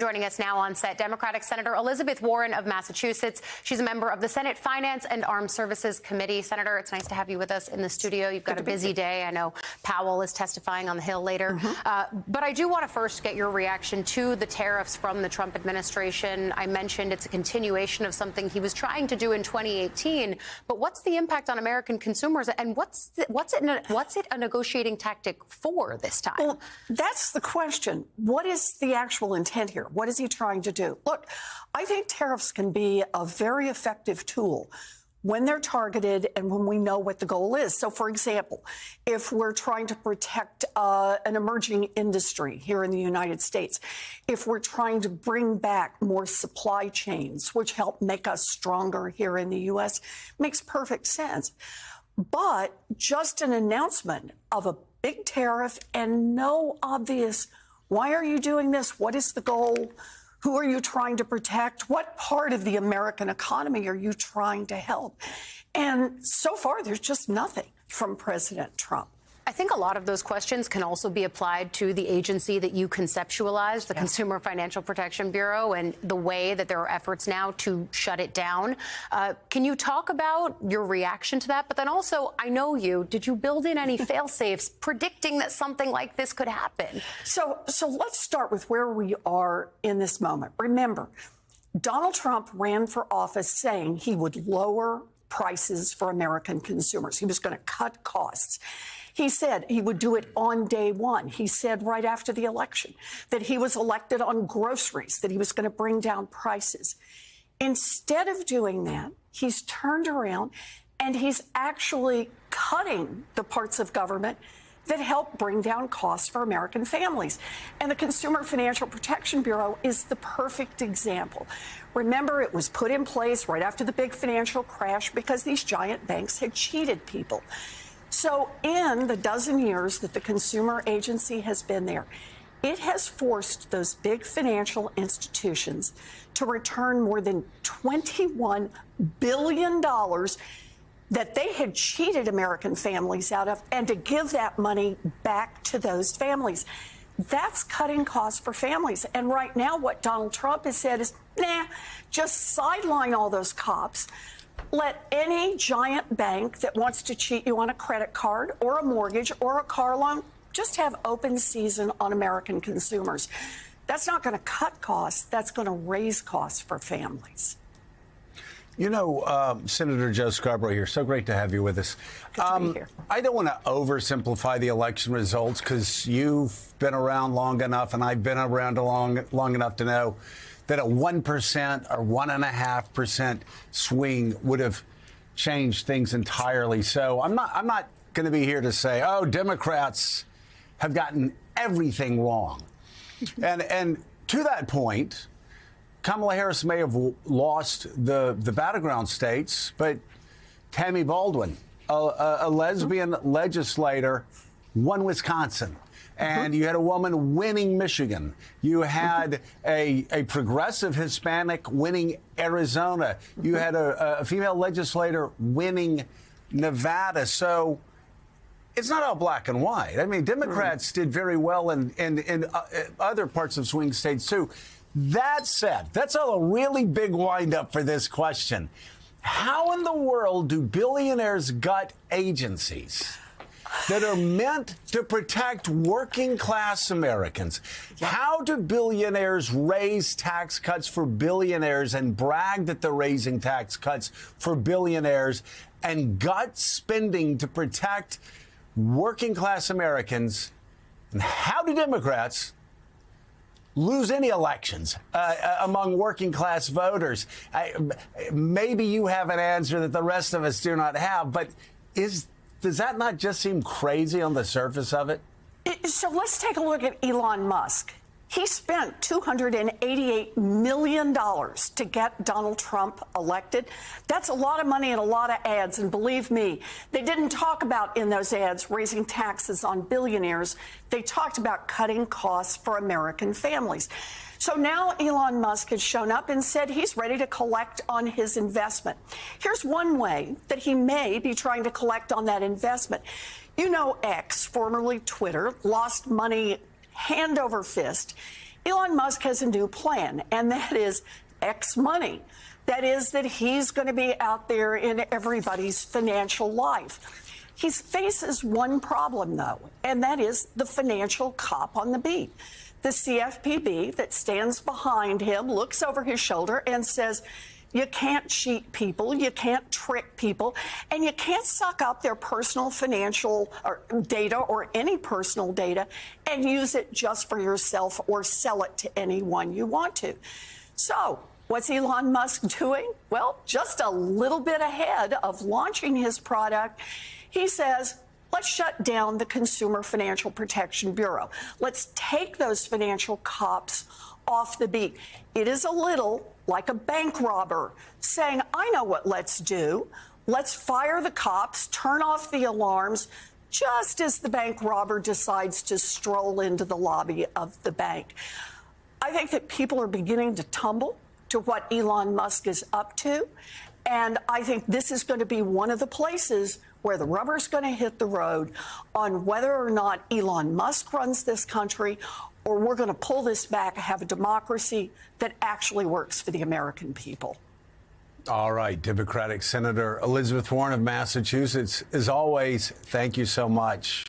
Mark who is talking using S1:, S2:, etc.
S1: Joining us now on set, Democratic Senator Elizabeth Warren of Massachusetts. She's a member of the Senate Finance and Armed Services Committee. Senator, it's nice to have you with us in the studio. You've got a busy day. I know Powell is testifying on the Hill later. But I do want to first get your reaction to the tariffs from the Trump administration. I mentioned it's a continuation of something he was trying to do in 2018. But what's the impact on American consumers? And what's it a negotiating tactic for this time?
S2: Well, that's the question. What is the actual intent here? What is he trying to do? Look, I think tariffs can be a very effective tool when they're targeted and when we know what the goal is. So, for example, if we're trying to protect an emerging industry here in the United States, if we're trying to bring back more supply chains, which help make us stronger here in the U.S., makes perfect sense. But just an announcement of a big tariff and no obvious, why are you doing this? What is the goal? Who are you trying to protect? What part of the American economy are you trying to help? And so far, there's just nothing from President Trump.
S1: I think a lot of those questions can also be applied to the agency that you conceptualized, the Consumer Financial Protection Bureau, and the way that there are efforts now to shut it down. Can you talk about your reaction to that? But then also, I know you. Did you build in any fail-safes predicting that something like this could happen?
S2: So let's start with where we are in this moment. Remember, Donald Trump ran for office saying he would lower prices for American consumers. He was going to cut costs. He said he would do it on day one. He said right after the election that he was elected on groceries, that he was going to bring down prices. Instead of doing that, he's turned around and he's actually cutting the parts of government that help bring down costs for American families. And the Consumer Financial Protection Bureau is the perfect example. Remember, it was put in place right after the big financial crash because these giant banks had cheated people. So in the dozen years that the consumer agency has been there, it has forced those big financial institutions to return more than $21 billion that they had cheated American families out of and to give that money back to those families. That's cutting costs for families. And right now, what Donald Trump has said is, nah, just sideline all those cops. Let any giant bank that wants to cheat you on a credit card or a mortgage or a car loan just have open season on American consumers. That's not going to cut costs. That's going to raise costs for families.
S3: You know, Senator Joe Scarborough here. So great to have you with us.
S2: Good to be here.
S3: I don't want to oversimplify the election results because you've been around long enough and I've been around long enough to know that a 1% or 1.5% swing would have changed things entirely. So I'm not going to be here to say, oh, Democrats have gotten everything wrong. and to that point, Kamala Harris may have lost the battleground states, but Tammy Baldwin, a lesbian legislator, won Wisconsin. And you had a woman winning Michigan. You had a progressive Hispanic winning Arizona. You had a female legislator winning Nevada. So it's not all black and white. I mean, Democrats did very well in other parts of swing states, too. That said, that's all a really big windup for this question. How in the world do billionaires gut agencies that are meant to protect working class Americans? How do billionaires raise tax cuts for billionaires and brag that they're raising tax cuts for billionaires and gut spending to protect working class Americans? And how do Democrats lose any elections among working class voters? Maybe you have an answer that the rest of us do not have, but does that not just seem crazy on the surface of it?
S2: So let's take a look at Elon Musk. He spent $288 million to get Donald Trump elected. That's a lot of money and a lot of ads. And believe me, they didn't talk about in those ads raising taxes on billionaires. They talked about cutting costs for American families. So now Elon Musk has shown up and said he's ready to collect on his investment. Here's one way that he may be trying to collect on that investment. You know, X, formerly Twitter, lost money hand over fist Elon Musk has a new plan, and that is X money. That is that he's going to be out there in everybody's financial life. He faces one problem, though, and that is the financial cop on the beat. The CFPB that stands behind him looks over his shoulder and says, you can't cheat people, you can't trick people, and you can't suck up their personal financial data or any personal data and use it just for yourself or sell it to anyone you want to. So what's Elon Musk doing? Well, just a little bit ahead of launching his product, he says, let's shut down the Consumer Financial Protection Bureau. Let's take those financial cops off the beat. It is a little like a bank robber saying, I know what let's do. Let's fire the cops, turn off the alarms, just as the bank robber decides to stroll into the lobby of the bank. I think that people are beginning to tumble to what Elon Musk is up to. And I think this is going to be one of the places where the rubber's going to hit the road on whether or not Elon Musk runs this country or we're going to pull this back and have a democracy that actually works for the American people.
S3: All right, Democratic Senator Elizabeth Warren of Massachusetts, as always, thank you so much.